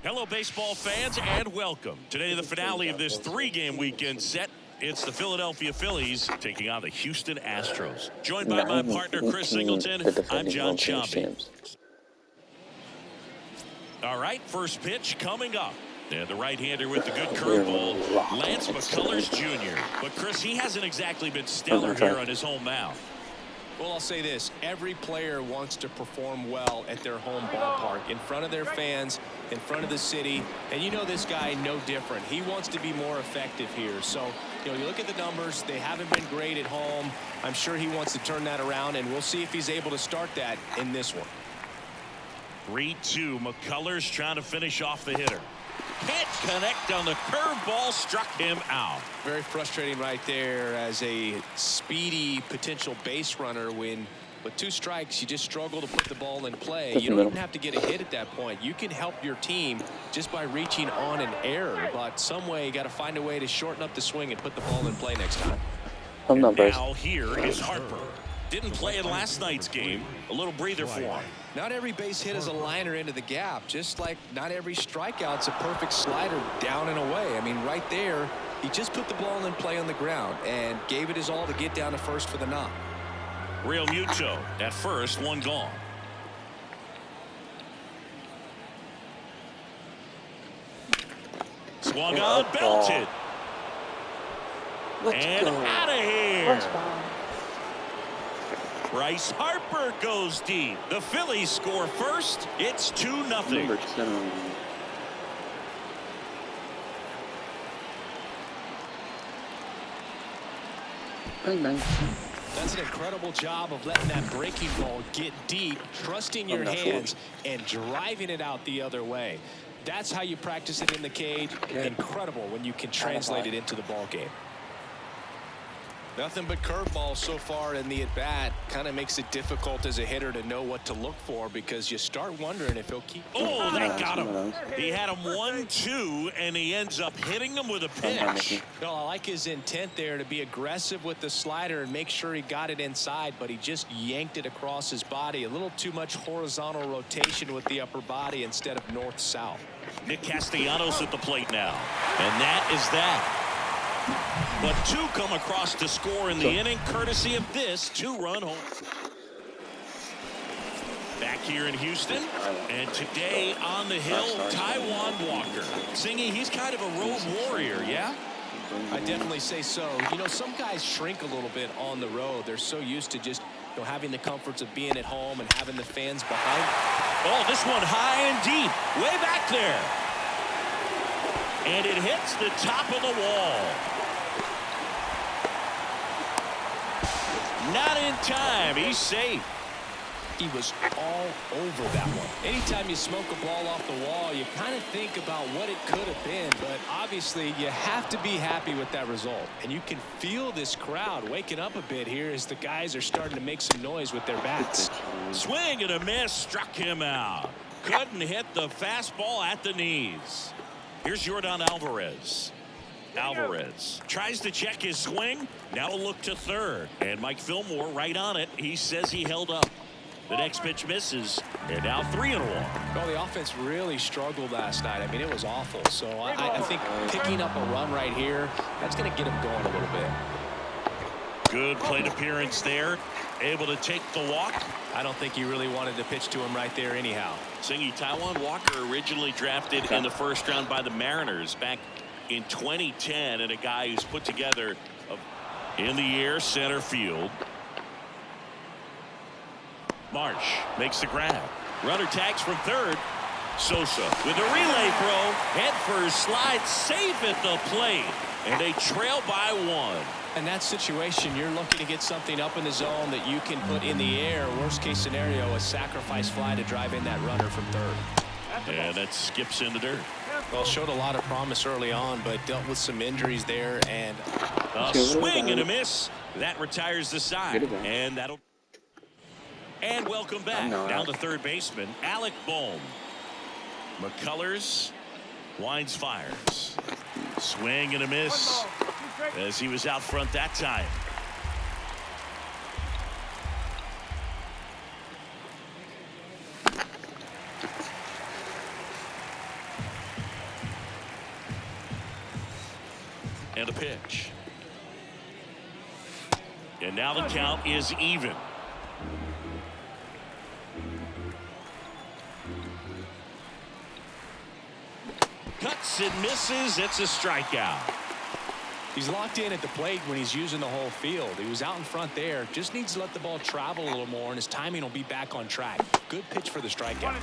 Hello, baseball fans, and welcome. Today, the finale of this three-game weekend set. It's the Philadelphia Phillies taking on the Houston Astros. Joined by my partner, Chris Singleton, I'm John Sciambi. All right, first pitch coming up. And the right-hander with the good curveball, Lance McCullers Jr. But, Chris, he hasn't exactly been stellar here on his home mound. Well, I'll say this. Every player wants to perform well at their home ballpark, in front of their fans, in front of the city. And you know this guy no different. He wants to be more effective here. So, you know, you look at the numbers. They haven't been great at home. I'm sure he wants to turn that around, and we'll see if he's able to start that in this one. 3-2. McCullers trying to finish off the hitter. Can't connect on the curveball, struck him out. Very frustrating right there as a speedy potential base runner when with 2 strikes you just struggle to put the ball in play. You don't even have to get a hit at that point. You can help your team just by reaching on an error, but some way you got to find a way to shorten up the swing and put the ball in play next time. And now here is Harper. Didn't play in last night's game. A little breather for him. Not every base hit is a liner into the gap, just like not every strikeout's a perfect slider down and away. I mean, right there, he just put the ball in play on the ground and gave it his all to get down to first for the knock. Real Muto at first, 1 gone. Swung on, belted. And out of here. Bryce Harper goes deep. The Phillies score first. It's 2-0. That's an incredible job of letting that breaking ball get deep, trusting your hands, and driving it out the other way. That's how you practice it in the cage. Incredible when you can translate it into the ball game. Nothing but curveballs so far in the at-bat. Kind of makes it difficult as a hitter to know what to look for because you start wondering if he'll keep. Oh, that got him. He had him 1-2, and he ends up hitting him with a pitch. No, I like his intent there to be aggressive with the slider and make sure he got it inside, but he just yanked it across his body. A little too much horizontal rotation with the upper body instead of north-south. Nick Castellanos at the plate now, and that is that. But 2 come across to score in the inning, courtesy of this 2-run home. Back here in Houston, and today on the hill, Taijuan Walker. Singy, he's kind of a road warrior, yeah? I definitely say so. You know, some guys shrink a little bit on the road. They're so used to just, you know, having the comforts of being at home and having the fans behind. Oh, this one high and deep, way back there. And it hits the top of the wall. Not in time. He's safe. He was all over that one. Anytime you smoke a ball off the wall, you kind of think about what it could have been, but obviously you have to be happy with that result. And you can feel this crowd waking up a bit here as the guys are starting to make some noise with their bats. Swing and a miss, struck him out. Couldn't hit the fastball at the knees. Here's Jordan Alvarez. Alvarez tries to check his swing. Now a look to third. And Mike Fillmore right on it. He says he held up. The next pitch misses. And now 3-1. Well, the offense really struggled last night. I mean, it was awful. So I think picking up a run right here, that's going to get him going a little bit. Good plate appearance there. Able to take the walk. I don't think he really wanted to pitch to him right there anyhow. Singy, Taijuan Walker originally drafted in the first round by the Mariners back in 2010, and a guy who's put together in the air center field. Marsh makes the grab. Runner tags from third. Sosa with a relay throw. Head first, slide safe at the plate. And they trail by 1. In that situation, you're looking to get something up in the zone that you can put in the air. Worst case scenario, a sacrifice fly to drive in that runner from third. And that skips in the dirt. Well, showed a lot of promise early on, but dealt with some injuries there. And a swing and a miss. That retires the side. And that'll. And welcome back. Down to third baseman, Alec Bohm. McCullers winds, fires. Swing and a miss as he was out front that time. And a pitch. And now the count is even. Cuts and misses. It's a strikeout. He's locked in at the plate when he's using the whole field. He was out in front there. Just needs to let the ball travel a little more, and his timing will be back on track. Good pitch for the strikeout.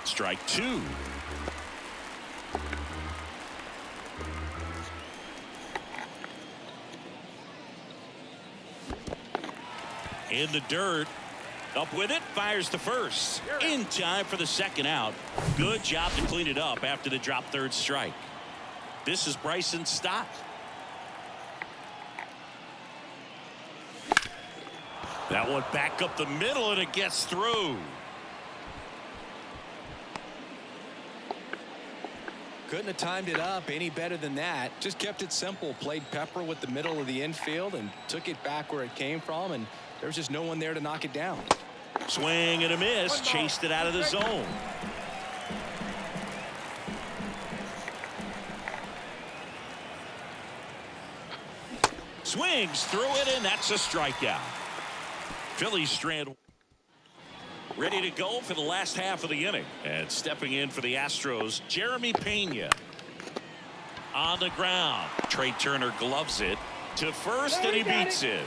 Strike two. In the dirt. Up with it. Fires to first. In time for the second out. Good job to clean it up after the drop third strike. This is Bryson's stop. That one back up the middle, and it gets through. Couldn't have timed it up any better than that. Just kept it simple. Played pepper with the middle of the infield and took it back where it came from, and there was just no one there to knock it down. Swing and a miss. Chased it out of the zone. Swings through it, and that's a strikeout. Phillies strand ready to go for the last half of the inning. And stepping in for the Astros, Jeremy Pena. On the ground. Trey Turner gloves it to first, and he beats it.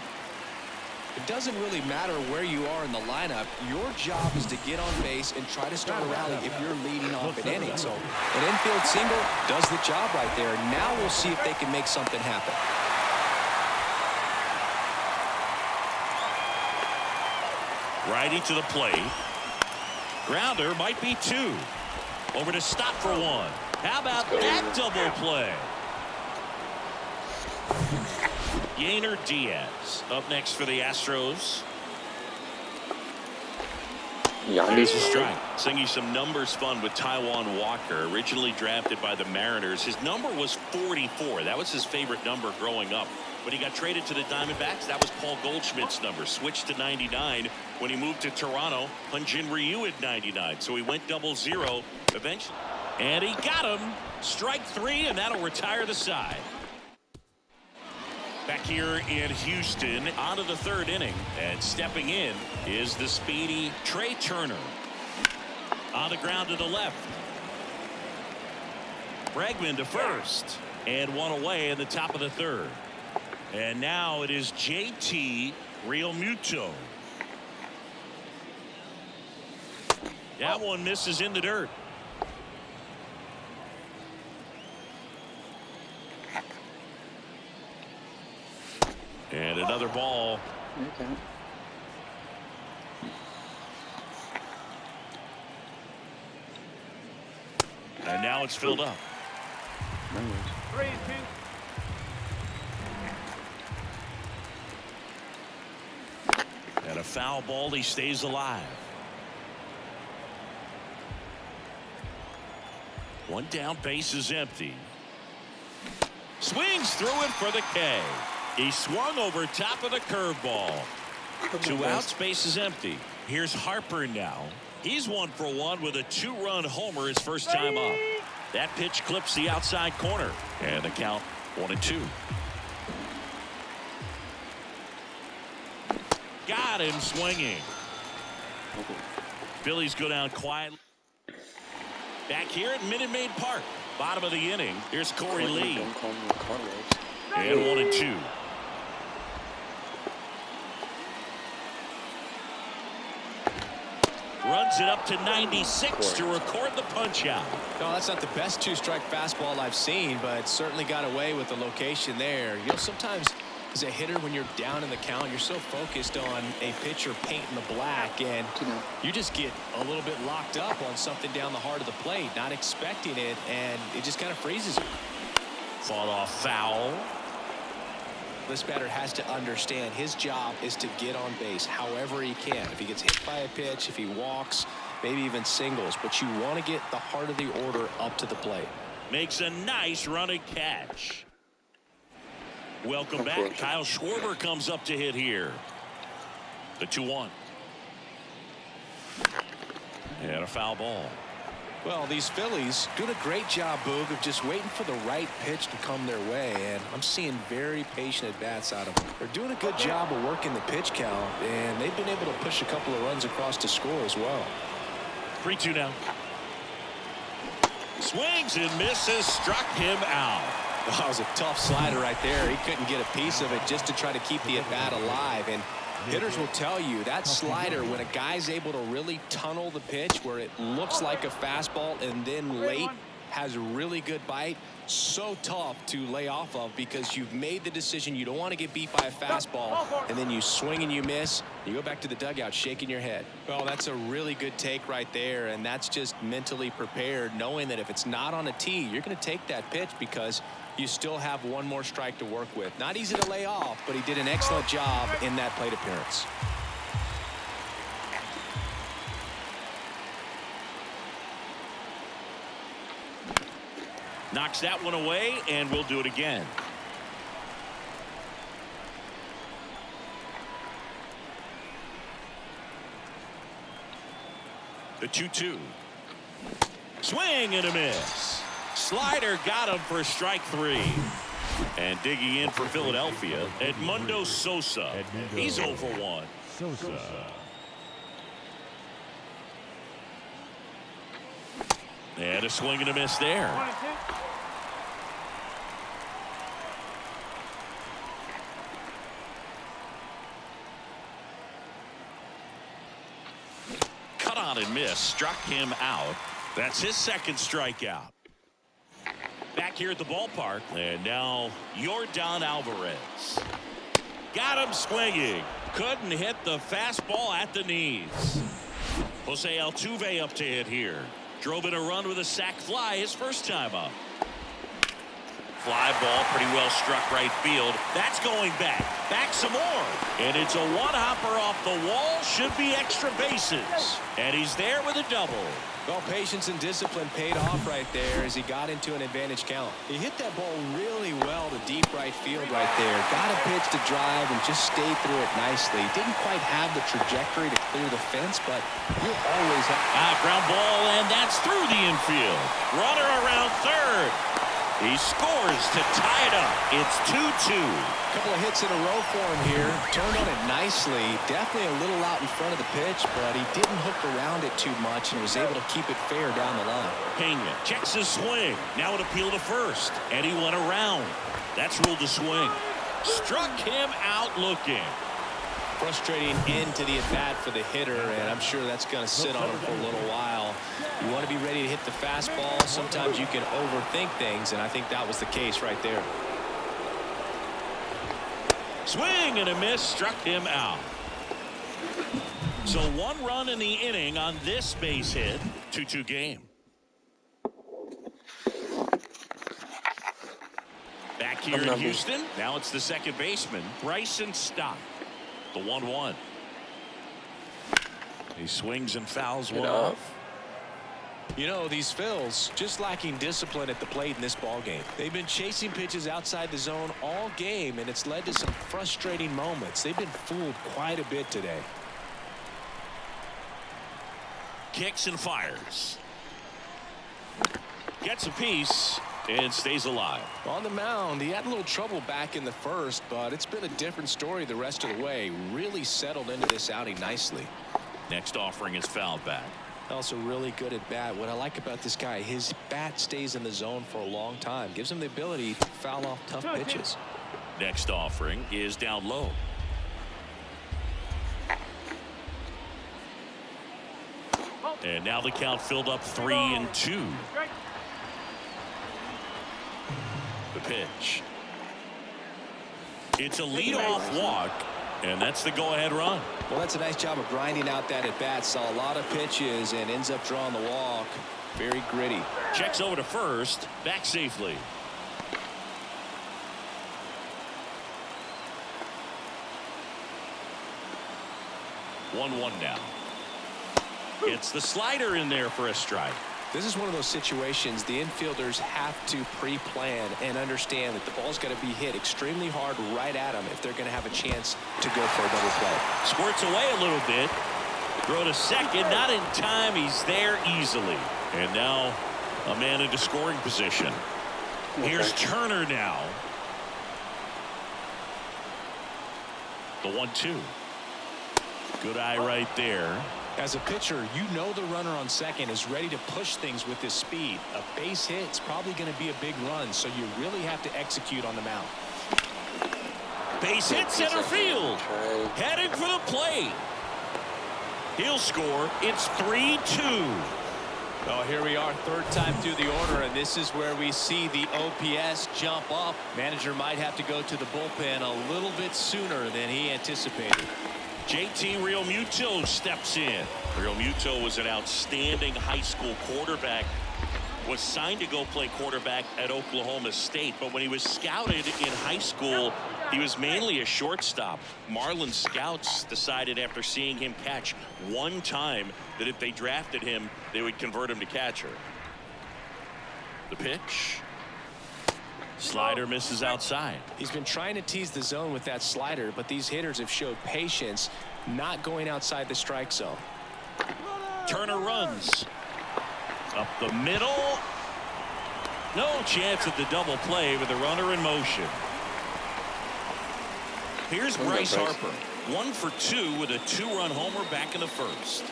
It doesn't really matter where you are in the lineup. Your job is to get on base and try to start a rally if you're leading off an inning. So an infield single does the job right there. Now we'll see if they can make something happen. Righty to the plate. Grounder might be two. Over to stop for one. How about that double play? Yainer Diaz up next for the Astros. Here's a strike. Singing some numbers fun with Taijuan Walker, originally drafted by the Mariners. His number was 44. That was his favorite number growing up. When he got traded to the Diamondbacks, that was Paul Goldschmidt's number. Switched to 99 when he moved to Toronto. Hyun-Jin Ryu at 99. So he went 0-0 eventually. And he got him. Strike three, and that'll retire the side. Back here in Houston, on to the third inning. And stepping in is the speedy Trey Turner. On the ground to the left. Bregman to first. And one away in the top of the third. And now it is JT Realmuto. That one misses in the dirt. And another ball. Okay. And now it's filled up. 3-2. And a foul ball. He stays alive. One down, base is empty. Swings through it for the K. He swung over top of the curveball. Two outs, base is empty. Here's Harper now. He's 1 for 1 with a 2-run homer his first time up. That pitch clips the outside corner. And the count 1-2. Got him swinging. Phillies go down quietly. Back here at Minute Maid Park. Bottom of the inning. Here's Corey Lee. And 1-2. Runs it up to 96 to record the punch out. No, that's not the best two-strike fastball I've seen, but certainly got away with the location there. You know, sometimes as a hitter, when you're down in the count, you're so focused on a pitcher painting the black, and you just get a little bit locked up on something down the heart of the plate, not expecting it, and it just kind of freezes you. Fought off foul. This batter has to understand his job is to get on base however he can. If he gets hit by a pitch, if he walks, maybe even singles, but you want to get the heart of the order up to the plate. Makes a nice running catch. Welcome back. Kyle Schwarber comes up to hit here. The 2-1. And a foul ball. Well, these Phillies doing a great job, Boog, of just waiting for the right pitch to come their way, and I'm seeing very patient at-bats out of them. They're doing a good job of working the pitch count, and they've been able to push a couple of runs across to score as well. 3-2 now. Swings and misses, struck him out. That was a tough slider right there. He couldn't get a piece of it just to try to keep the at-bat alive. And hitters will tell you that slider, when a guy's able to really tunnel the pitch where it looks like a fastball and then late has a really good bite, so tough to lay off of because you've made the decision you don't want to get beat by a fastball, and then you swing and you miss. You go back to the dugout shaking your head. Well, that's a really good take right there, and that's just mentally prepared, knowing that if it's not on a tee, you're going to take that pitch because you still have one more strike to work with. Not easy to lay off, but he did an excellent job in that plate appearance. Knocks that one away, and we'll do it again. The 2-2. Swing and a miss. Slider got him for strike 3. And digging in for Philadelphia, Edmundo Sosa. He's 0 for 1. And a swing and a miss there. Cut on and miss, struck him out. That's his second strikeout. Back here at the ballpark, and now Yordan Alvarez. Got him swinging. Couldn't hit the fastball at the knees. Jose Altuve up to hit here. Drove in a run with a sac fly his first time up. Fly ball pretty well struck right field. That's going back. Back some more. And it's a one-hopper off the wall. Should be extra bases. And he's there with a double. Well, patience and discipline paid off right there as he got into an advantage count. He hit that ball really well to deep right field right there. Got a pitch to drive and just stayed through it nicely. Didn't quite have the trajectory to clear the fence, but he'll always have. Ground ball, and that's through the infield. Runner around third. He scores to tie it up. It's 2-2. Couple of hits in a row for him here. Turned on it nicely. Definitely a little out in front of the pitch, but he didn't hook around it too much and was able to keep it fair down the line. Pena checks his swing. Now an appeal to first, and he went around. That's ruled a swing. Struck him out looking. Frustrating end to the at-bat for the hitter, and I'm sure that's going to sit on him for a little while. You want to be ready to hit the fastball. Sometimes you can overthink things, and I think that was the case right there. Swing and a miss, struck him out. So 1 run in the inning on this base hit. 2-2 game. Back here in Houston. Now it's the second baseman, Bryson Stott. The 1-1. He swings and fouls one off. You know, these Phils just lacking discipline at the plate in this ball game. They've been chasing pitches outside the zone all game, and it's led to some frustrating moments. They've been fooled quite a bit today. Kicks and fires. Gets a piece and stays alive. On the mound, he had a little trouble back in the first, but it's been a different story the rest of the way. Really settled into this outing nicely. Next offering is fouled back. Also really good at bat. What I like about this guy, his bat stays in the zone for a long time. Gives him the ability to foul off tough pitches. Next offering is down low. And now the count filled up 3-2. The pitch. It's a leadoff walk, and that's the go-ahead run. Well, that's a nice job of grinding out that at-bat. Saw a lot of pitches and ends up drawing the walk. Very gritty. Checks over to first. Back safely. One now. It's the slider in there for a strike. This is one of those situations the infielders have to pre-plan and understand that the ball's got to be hit extremely hard right at them if they're going to have a chance to go for a double play. Squirts away a little bit. Throw to second, not in time. He's there easily. And now a man into scoring position. Here's Turner now. The 1-2. Good eye right there. As a pitcher, you know the runner on second is ready to push things with his speed. A base hit is probably going to be a big run, so you really have to execute on the mound. Base hit center field. Heading for the plate. He'll score. It's 3-2. Well, here we are, third time through the order, and this is where we see the OPS jump up. Manager might have to go to the bullpen a little bit sooner than he anticipated. JT Realmuto steps in. Realmuto was an outstanding high school quarterback. Was signed to go play quarterback at Oklahoma State, but when he was scouted in high school, he was mainly a shortstop. Marlins scouts decided after seeing him catch one time that if they drafted him, they would convert him to catcher. The pitch. Slider misses outside. He's been trying to tease the zone with that slider, but these hitters have showed patience, not going outside the strike zone. Turner runs. Up the middle. No chance at the double play with the runner in motion. Here's Bryce Harper. 1 for 2 with a 2-run homer back in the first.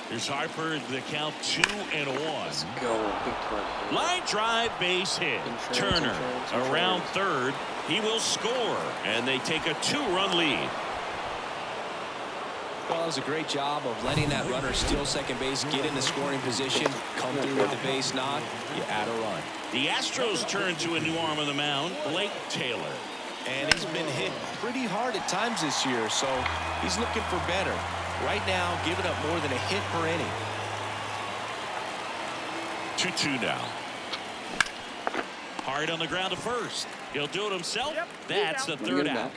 Here's Harper, the count 2-1. Let's go. Big time. Line drive, base hit. Turner around third. He will score, and they take a 2-run lead. Well, it was a great job of letting that runner steal second base, get in the scoring position, come through with the base knock, you add a run. The Astros turn to a new arm on the mound, Blake Taylor. And he's been hit pretty hard at times this year, so he's looking for better. Right now, giving up more than a hit per inning. 2-2 now. Hard on the ground to first. He'll do it himself. That's the third out.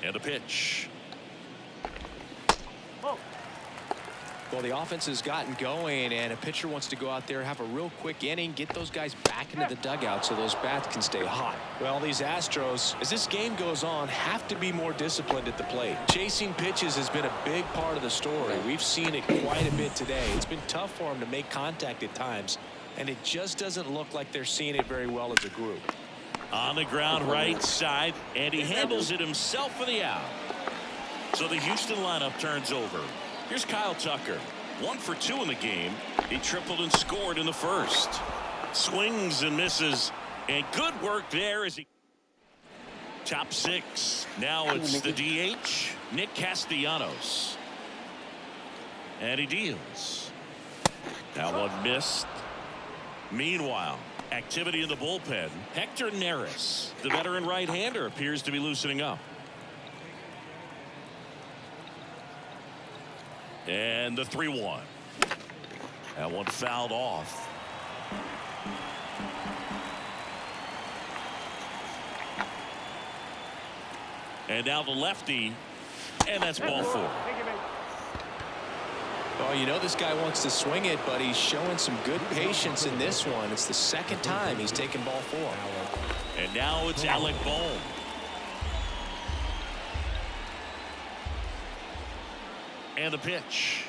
And a pitch. Well, the offense has gotten going, and a pitcher wants to go out there, have a real quick inning, get those guys back into the dugout so those bats can stay hot. Well, these Astros, as this game goes on, have to be more disciplined at the plate. Chasing pitches has been a big part of the story. We've seen it quite a bit today. It's been tough for them to make contact at times, and it just doesn't look like they're seeing it very well as a group. On the ground right side, and he handles it himself for the out. So the Houston lineup turns over. Here's Kyle Tucker. 1 for 2 in the game. He tripled and scored in the first. Swings and misses, and good work there as he. Top 6. Now it's the DH, Nick Castellanos. And he deals. That one missed. Meanwhile, activity in the bullpen. Hector Neris, the veteran right-hander, appears to be loosening up. And the 3-1. That one fouled off. And now the lefty, and that's ball 4. Well, you know this guy wants to swing it, but he's showing some good patience in this one. It's the second time he's taken ball 4. And now it's Alec Bohm. And the pitch.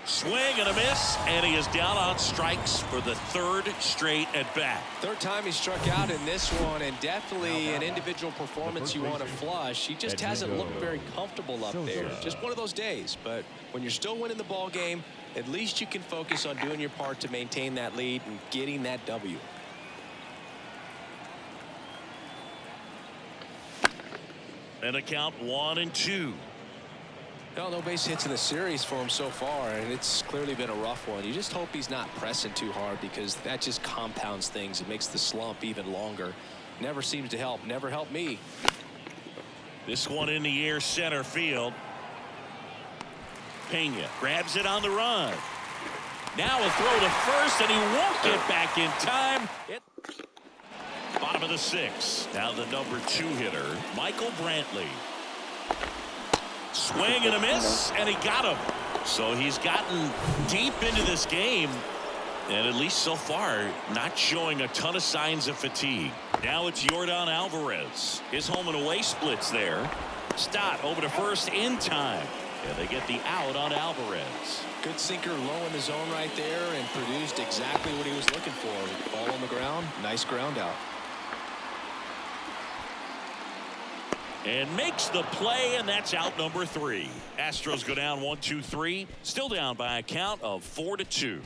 Swing and a miss, and he is down on strikes for the 3rd straight at bat. Third time he struck out in this one, and definitely an individual performance you want to flush. He just hasn't looked very comfortable up there. Just one of those days. But when you're still winning the ball game, at least you can focus on doing your part to maintain that lead and getting that W. And a count 1-2. Well, no base hits in the series for him so far, and it's clearly been a rough one. You just hope he's not pressing too hard, because that just compounds things. It makes the slump even longer. Never seems to help. Never helped me. This one in the air, center field. Pena grabs it on the run. Now a throw to first, and he won't get back in time. Bottom of the 6th. Now the number 2 hitter, Michael Brantley. Swing and a miss, and he got him. So he's gotten deep into this game, and at least so far, not showing a ton of signs of fatigue. Now it's Yordan Alvarez. His home and away splits there. Stott over to first in time. And they get the out on Alvarez. Good sinker low in the zone right there and produced exactly what he was looking for. Ball on the ground. Nice ground out. And makes the play, and that's out number 3. Astros go down 1-2-3. Still down by a count of 4-2.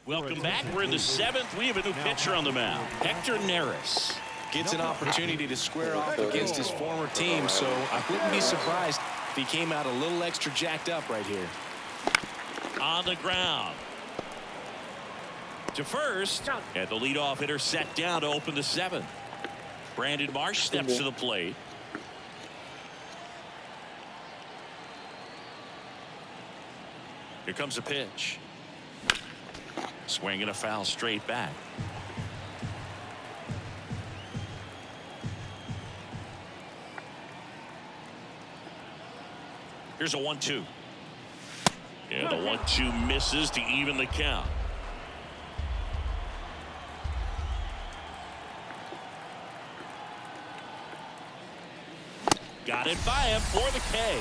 Welcome back. We're in the 7th. We have a new pitcher on the mound. Hector Neris. Gets an opportunity to square off against his former team, so I wouldn't be surprised if he came out a little extra jacked up right here. On the ground. To first. And the leadoff hitter set down to open the 7th. Brandon Marsh steps to the plate. Here comes a pitch. Swing and a foul straight back. Here's a 1-2. And the 1-2 misses to even the count. Got it by him for the K.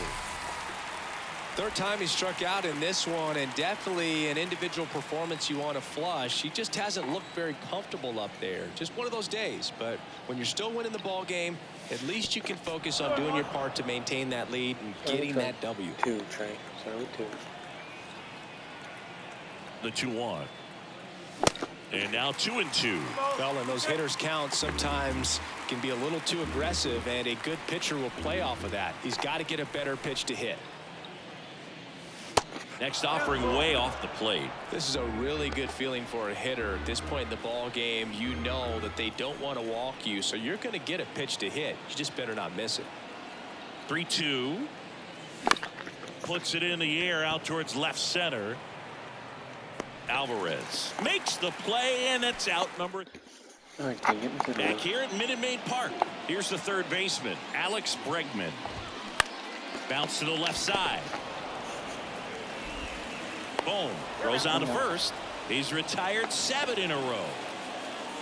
Third time he struck out in this one, and definitely an individual performance you want to flush. He just hasn't looked very comfortable up there. Just one of those days. But when you're still winning the ball game, at least you can focus on doing your part to maintain that lead and getting that W. 2, Trey. Sorry, 2. The 2-1. And now 2-2. Well, and those hitters count sometimes can be a little too aggressive, and a good pitcher will play off of that. He's got to get a better pitch to hit. Next offering way off the plate. This is a really good feeling for a hitter at this point in the ball game. You know that they don't want to walk you, so you're going to get a pitch to hit. You just better not miss it. 3-2. Puts it in the air out towards left center. Alvarez makes the play, and it's out number. Back here at Minute Maid Park. Here's the third baseman, Alex Bregman. Bounce to the left side. Boom. Throws on to first. He's retired 7 in a row.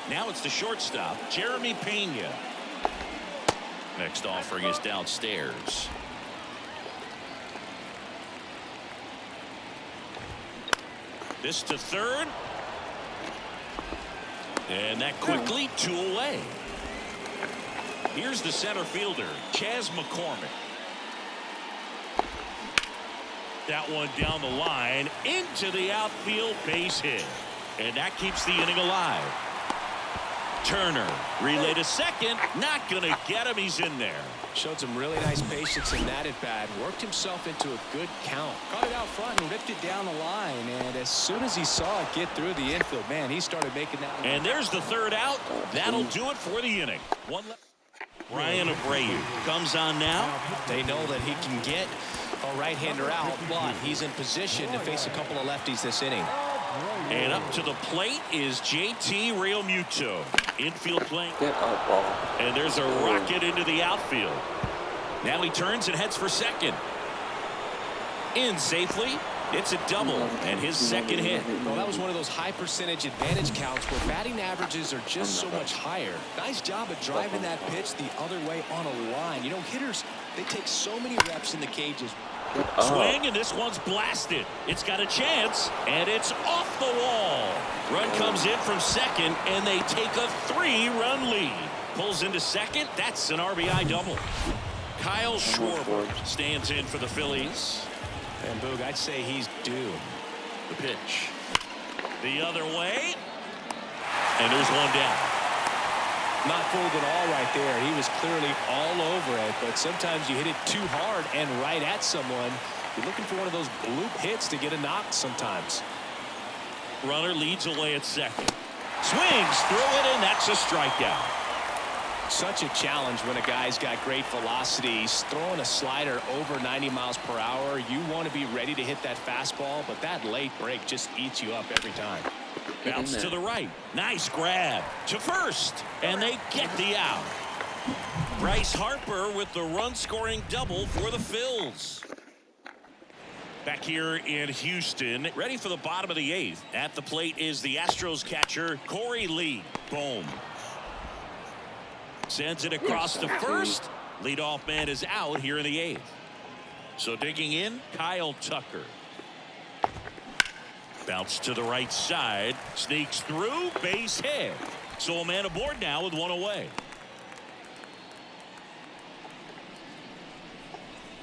Now it's the shortstop, Jeremy Pena. Next offering is downstairs. This to third. And that quickly 2 away. Here's the center fielder, Chas McCormick. That one down the line into the outfield, base hit. And that keeps the inning alive. Turner relay to second, not going to get him. He's in there. Showed some really nice patience in that at bat. Worked himself into a good count. Caught it out front and ripped it down the line. And as soon as he saw it get through the infield, man, he started making that. And there's the third out. That'll do it for the inning. One left. Ryan Abreu comes on now. They know that he can get a right-hander out, but he's in position to face a couple of lefties this inning. And up to the plate is JT Realmuto. Infield playing. And there's a rocket into the outfield. Now he turns and heads for second. In safely. It's a double and his second hit. Well, that was one of those high percentage advantage counts where batting averages are just so much higher. Nice job of driving that pitch the other way on a line. You know, hitters, they take so many reps in the cages. Swing, and this one's blasted. It's got a chance, and it's off the wall. Run comes in from second, and they take a 3-run lead. Pulls into second. That's an RBI double. Kyle Schwarber stands in for the Phillies. And Boog, I'd say he's due. The pitch. The other way. And there's one down. Not fooled at all right there. He was clearly all over it, but sometimes you hit it too hard and right at someone. You're looking for one of those bloop hits to get a knock sometimes. Runner leads away at second. Swings through it, and that's a strikeout. Such a challenge when a guy's got great velocity. He's throwing a slider over 90 miles per hour. You want to be ready to hit that fastball, but that late break just eats you up every time. Bounce to the right. Nice grab to first, and they get the out. Bryce Harper with the run-scoring double for the Phils. Back here in Houston, ready for the bottom of the 8th. At the plate is the Astros catcher, Corey Lee. Boom. Sends it across to first. Leadoff man is out here in the 8th. So digging in, Kyle Tucker. Bounce to the right side. Sneaks through, base hit. So a man aboard now with one away.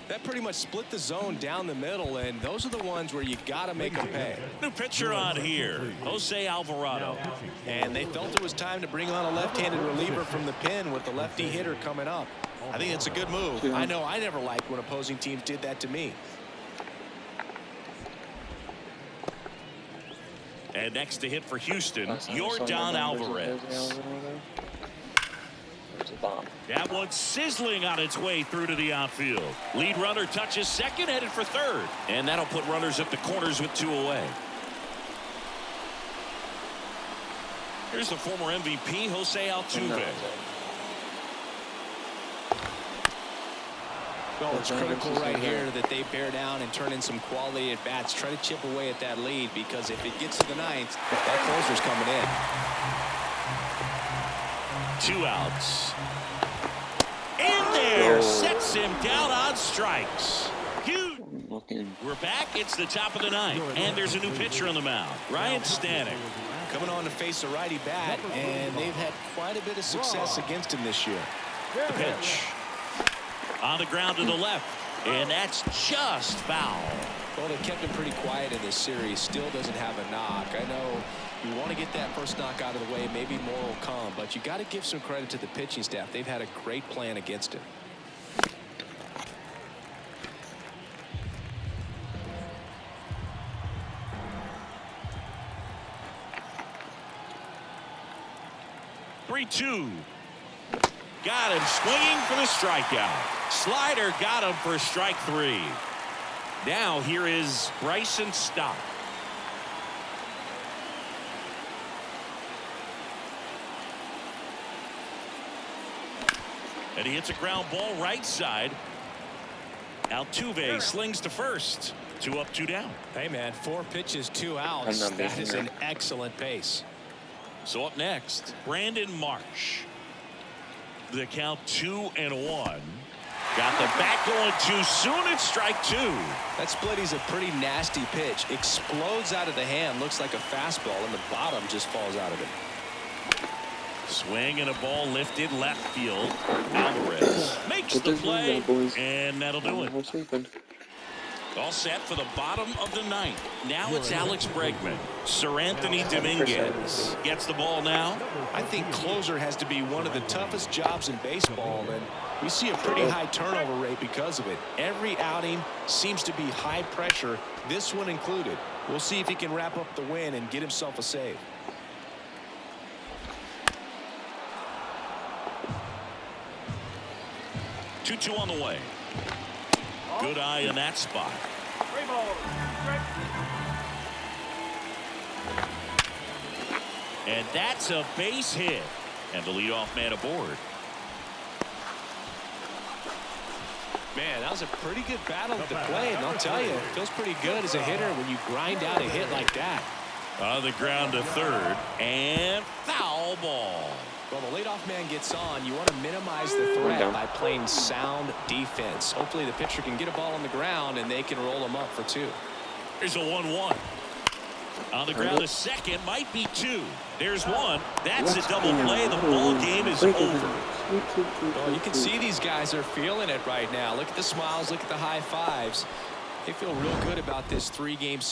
That pretty much split the zone down the middle, and those are the ones where you got to make them pay. New pitcher on here, Jose Alvarado. And they felt it was time to bring on a left-handed reliever from the pen with the lefty hitter coming up. I think it's a good move. I know I never liked when opposing teams did that to me. And next to hit for Houston, Yordan Alvarez. That one sizzling on its way through to the outfield. Lead runner touches second, headed for third. And that'll put runners at the corners with 2 away. Here's the former MVP, Jose Altuve. Well, it's critical right here that they bear down and turn in some quality at bats. Try to chip away at that lead, because if it gets to the 9th, that closer's coming in. 2 outs. In there, sets him down on strikes. Huge. We're back. It's the top of the 9th, and there's a new pitcher on the mound, Ryan Stanek. Coming on to face a righty bat, and they've had quite a bit of success against him this year. The pitch. On the ground to the left, and that's just foul. Well, they kept him pretty quiet in this series. Still doesn't have a knock. I know you want to get that first knock out of the way. Maybe more will come, but you got to give some credit to the pitching staff. They've had a great plan against him. Three-two. Got him swinging for the strikeout. Slider got him for strike 3. Now here is Bryson Stott. And he hits a ground ball right side. Altuve slings to first. 2 up, 2 down. Hey, man, 4 pitches, 2 outs. That is an excellent pace. So up next, Brandon Marsh. The count 2-1. Got the bat going too soon. It's strike 2. That splitty's a pretty nasty pitch. Explodes out of the hand. Looks like a fastball, and the bottom just falls out of it. Swing and a ball lifted left field. Alvarez makes the play, and that'll do it. All set for the bottom of the 9th. Now it's Alex Bregman. Sir Anthony Dominguez gets the ball now. I think closer has to be one of the toughest jobs in baseball, and we see a pretty high turnover rate because of it. Every outing seems to be high pressure, this one included. We'll see if he can wrap up the win and get himself a save. Two on the way. Good eye in that spot. And that's a base hit. And the leadoff man aboard. Man, that was a pretty good battle at the plate, and I'll tell you, it feels pretty good as a hitter when you grind out a hit like that. On the ground to third, and foul ball. Well, the leadoff man gets on. You want to minimize the threat by playing sound defense. Hopefully the pitcher can get a ball on the ground and they can roll him up for 2. There's a 1-1. On the ground to second, might be 2. There's 1. That's a double play. The ball game is over. Well, you can see these guys are feeling it right now. Look at the smiles. Look at the high fives. They feel real good about this 3-game series.